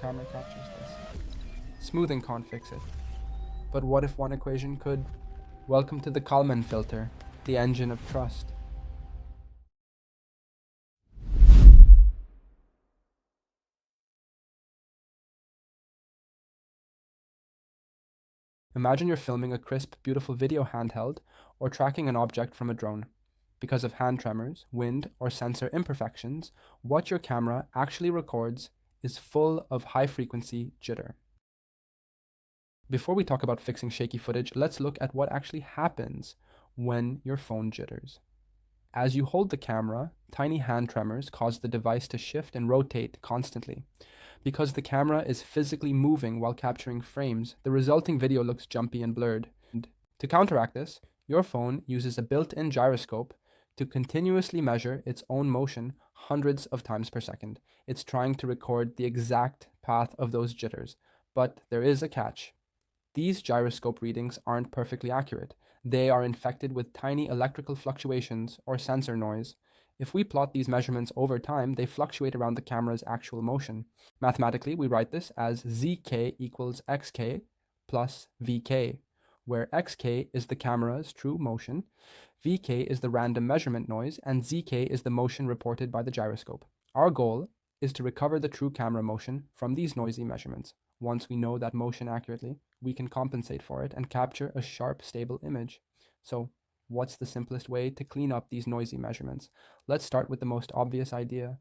camera captures this. Smoothing can't fix it. But what if one equation could? Welcome to the Kalman Filter, the engine of trust. Imagine you're filming a crisp, beautiful video handheld or tracking an object from a drone. Because of hand tremors, wind, or sensor imperfections, what your camera actually records is full of high-frequency jitter. Before we talk about fixing shaky footage, let's look at what actually happens when your phone jitters. As you hold the camera, tiny hand tremors cause the device to shift and rotate constantly. Because the camera is physically moving while capturing frames, the resulting video looks jumpy and blurred. To counteract this, your phone uses a built-in gyroscope to continuously measure its own motion hundreds of times per second. It's trying to record the exact path of those jitters, but there is a catch. These gyroscope readings aren't perfectly accurate. They are infected with tiny electrical fluctuations or sensor noise. If we plot these measurements over time, they fluctuate around the camera's actual motion. Mathematically, we write this as zk equals xk plus vk, where xk is the camera's true motion, vk is the random measurement noise, and zk is the motion reported by the gyroscope. Our goal is to recover the true camera motion from these noisy measurements. Once we know that motion accurately, we can compensate for it and capture a sharp, stable image. So, what's the simplest way to clean up these noisy measurements? Let's start with the most obvious idea: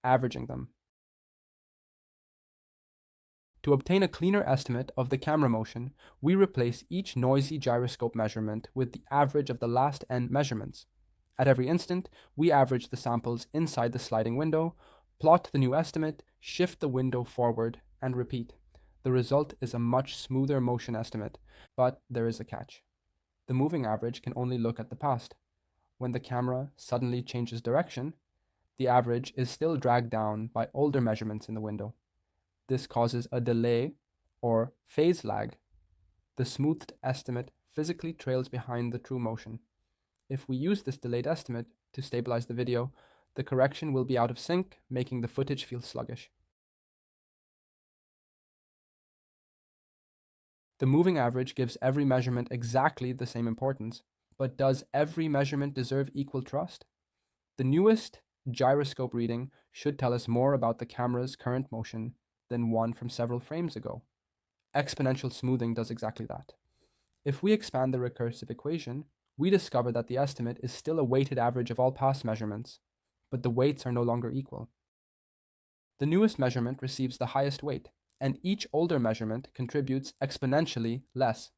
averaging them. To obtain a cleaner estimate of the camera motion, we replace each noisy gyroscope measurement with the average of the last n measurements. At every instant, we average the samples inside the sliding window, plot the new estimate, shift the window forward, and repeat. The result is a much smoother motion estimate, but there is a catch. The moving average can only look at the past. When the camera suddenly changes direction, the average is still dragged down by older measurements in the window. This causes a delay or phase lag. The smoothed estimate physically trails behind the true motion. If we use this delayed estimate to stabilize the video, the correction will be out of sync, making the footage feel sluggish. The moving average gives every measurement exactly the same importance, but does every measurement deserve equal trust? The newest gyroscope reading should tell us more about the camera's current motion than one from several frames ago. Exponential smoothing does exactly that. If we expand the recursive equation, we discover that the estimate is still a weighted average of all past measurements, but the weights are no longer equal. The newest measurement receives the highest weight, and each older measurement contributes exponentially less.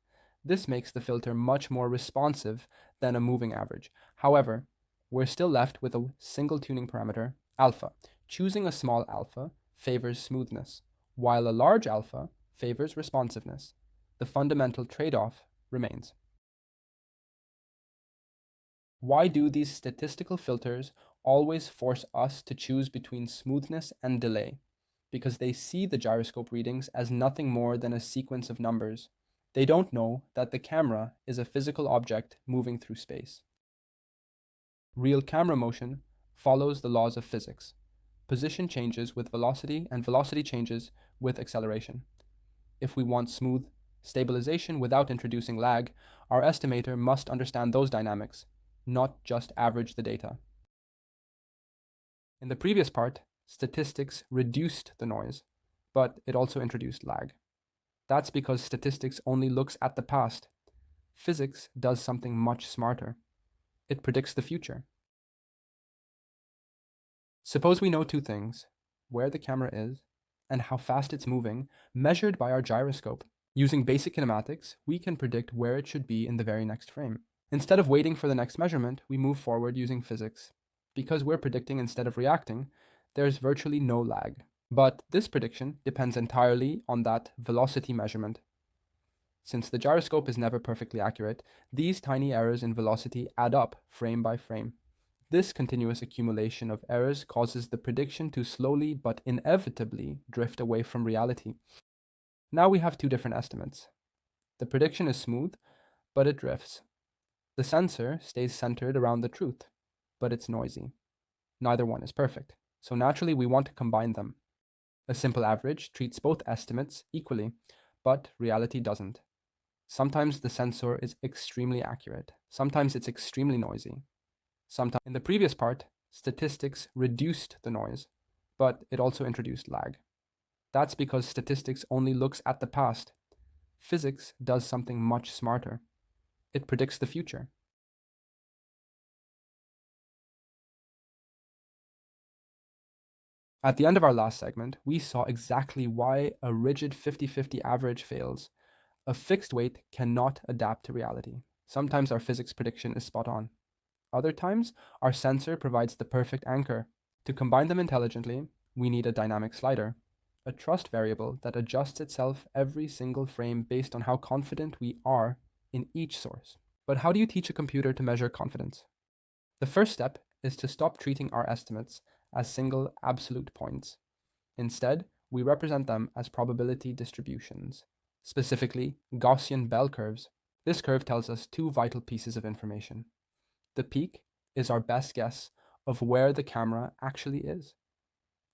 This makes the filter much more responsive than a moving average. However, we're still left with a single tuning parameter, alpha. Choosing a small alpha favors smoothness, while a large alpha favors responsiveness. The fundamental trade-off remains. Why do these statistical filters always force us to choose between smoothness and delay? Because they see the gyroscope readings as nothing more than a sequence of numbers. They don't know that the camera is a physical object moving through space. Real camera motion follows the laws of physics. Position changes with velocity and velocity changes with acceleration. If we want smooth stabilization without introducing lag, our estimator must understand those dynamics, not just average the data. In the previous part, statistics reduced the noise, but it also introduced lag. That's because statistics only looks at the past. Physics does something much smarter. It predicts the future. Suppose we know two things: where the camera is and how fast it's moving, measured by our gyroscope. Using basic kinematics, we can predict where it should be in the very next frame. Instead of waiting for the next measurement, we move forward using physics. Because we're predicting instead of reacting, there's virtually no lag. But this prediction depends entirely on that velocity measurement. Since the gyroscope is never perfectly accurate, these tiny errors in velocity add up frame by frame. This continuous accumulation of errors causes the prediction to slowly but inevitably drift away from reality. Now we have two different estimates. The prediction is smooth, but it drifts. The sensor stays centered around the truth, but it's noisy. Neither one is perfect, so naturally we want to combine them. A simple average treats both estimates equally, but reality doesn't. Sometimes the sensor is extremely accurate, sometimes it's extremely noisy. Sometimes, in the previous part, statistics reduced the noise, but it also introduced lag. That's because statistics only looks at the past. Physics does something much smarter. It predicts the future. At the end of our last segment, we saw exactly why a rigid 50-50 average fails. A fixed weight cannot adapt to reality. Sometimes our physics prediction is spot on. Other times, our sensor provides the perfect anchor. To combine them intelligently, we need a dynamic slider, a trust variable that adjusts itself every single frame based on how confident we are in each source. But how do you teach a computer to measure confidence? The first step is to stop treating our estimates as single absolute points. Instead, we represent them as probability distributions, specifically Gaussian bell curves. This curve tells us two vital pieces of information. The peak is our best guess of where the camera actually is.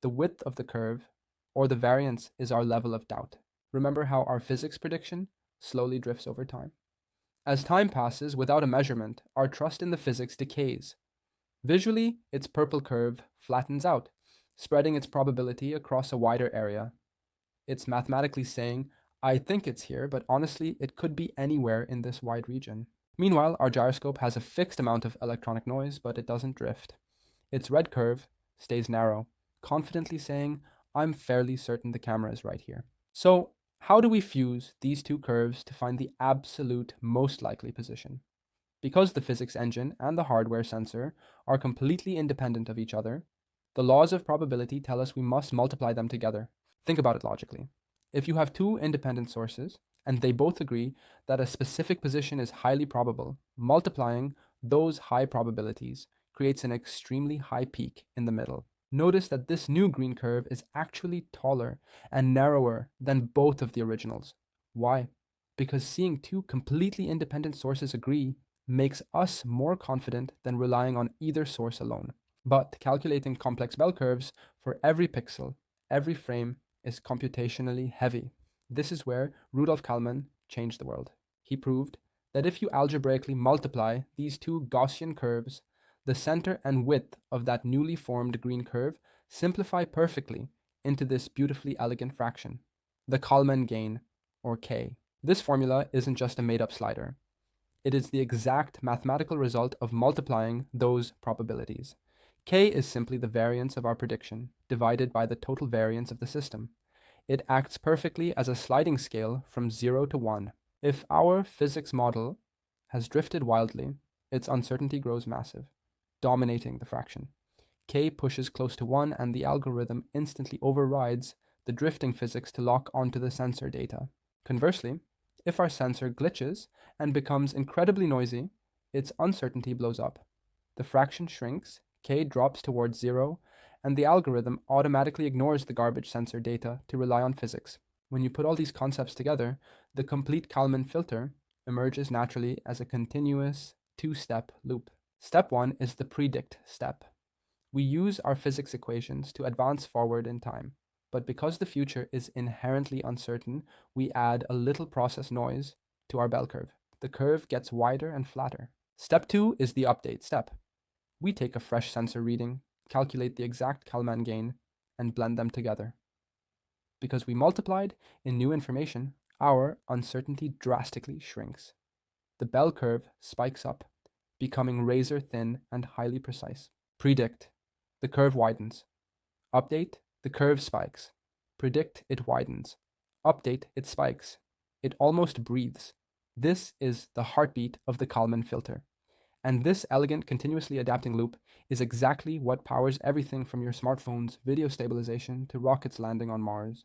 The width of the curve, or the variance, is our level of doubt. Remember how our physics prediction slowly drifts over time? As time passes without a measurement, our trust in the physics decays. Visually, its purple curve flattens out, spreading its probability across a wider area. It's mathematically saying, I think it's here, but honestly, it could be anywhere in this wide region. Meanwhile, our gyroscope has a fixed amount of electronic noise, but it doesn't drift. Its red curve stays narrow, confidently saying, I'm fairly certain the camera is right here. So, how do we fuse these two curves to find the absolute most likely position? Because the physics engine and the hardware sensor are completely independent of each other, the laws of probability tell us we must multiply them together. Think about it logically. If you have two independent sources and they both agree that a specific position is highly probable, multiplying those high probabilities creates an extremely high peak in the middle. Notice that this new green curve is actually taller and narrower than both of the originals. Why? Because seeing two completely independent sources agree makes us more confident than relying on either source alone. But calculating complex bell curves for every pixel, every frame, is computationally heavy. This is where Rudolf Kalman changed the world. He proved that if you algebraically multiply these two Gaussian curves, the center and width of that newly formed green curve simplify perfectly into this beautifully elegant fraction, the Kalman gain, or K. This formula isn't just a made-up slider. It is the exact mathematical result of multiplying those probabilities. K is simply the variance of our prediction, divided by the total variance of the system. It acts perfectly as a sliding scale from 0 to 1. If our physics model has drifted wildly, its uncertainty grows massive, dominating the fraction. K pushes close to 1 and the algorithm instantly overrides the drifting physics to lock onto the sensor data. Conversely, if our sensor glitches and becomes incredibly noisy, its uncertainty blows up. The fraction shrinks, K drops towards 0, and the algorithm automatically ignores the garbage sensor data to rely on physics. When you put all these concepts together, the complete Kalman filter emerges naturally as a continuous two-step loop. Step 1 is the predict step. We use our physics equations to advance forward in time. But because the future is inherently uncertain, we add a little process noise to our bell curve. The curve gets wider and flatter. Step 2 is the update step. We take a fresh sensor reading, calculate the exact Kalman gain, and blend them together. Because we multiplied in new information, our uncertainty drastically shrinks. The bell curve spikes up, becoming razor thin and highly precise. Predict. The curve widens. Update. The curve spikes. Predict, it widens. Update, it spikes. It almost breathes. This is the heartbeat of the Kalman filter. And this elegant, continuously adapting loop is exactly what powers everything from your smartphone's video stabilization to rockets landing on Mars.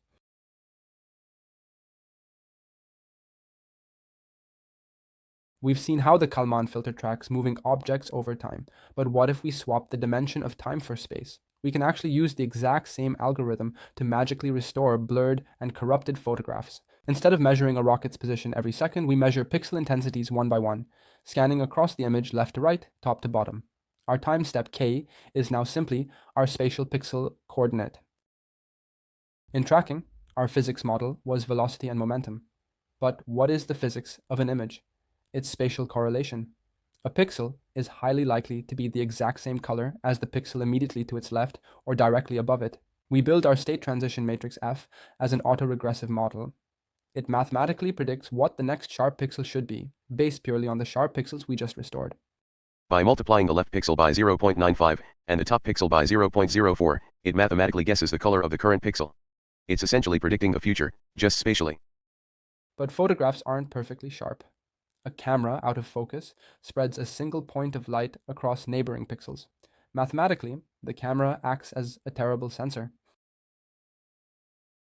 We've seen how the Kalman filter tracks moving objects over time, but what if we swap the dimension of time for space? We can actually use the exact same algorithm to magically restore blurred and corrupted photographs. Instead of measuring a rocket's position every second, we measure pixel intensities one by one, scanning across the image left to right, top to bottom. Our time step K is now simply our spatial pixel coordinate. In tracking, our physics model was velocity and momentum. But what is the physics of an image? It's spatial correlation. A pixel is highly likely to be the exact same color as the pixel immediately to its left or directly above it. We build our state transition matrix F as an autoregressive model. It mathematically predicts what the next sharp pixel should be, based purely on the sharp pixels we just restored. By multiplying the left pixel by 0.95 and the top pixel by 0.04, it mathematically guesses the color of the current pixel. It's essentially predicting the future, just spatially. But photographs aren't perfectly sharp. A camera out of focus spreads a single point of light across neighboring pixels. Mathematically, the camera acts as a terrible sensor.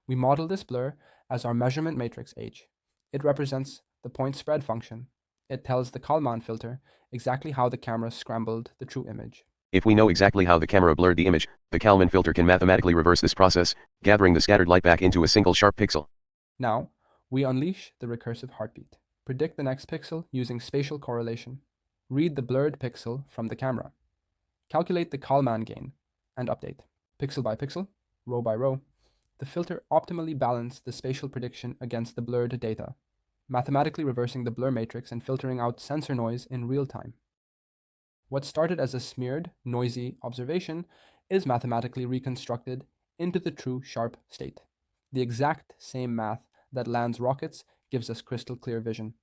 We model this blur as our measurement matrix H. It represents the point spread function. It tells the Kalman filter exactly how the camera scrambled the true image. If we know exactly how the camera blurred the image, the Kalman filter can mathematically reverse this process, gathering the scattered light back into a single sharp pixel. Now, we unleash the recursive heartbeat. Predict the next pixel using spatial correlation. Read the blurred pixel from the camera. Calculate the Kalman gain and update. Pixel by pixel, row by row, the filter optimally balanced the spatial prediction against the blurred data, mathematically reversing the blur matrix and filtering out sensor noise in real time. What started as a smeared, noisy observation is mathematically reconstructed into the true sharp state. The exact same math that lands rockets gives us crystal clear vision.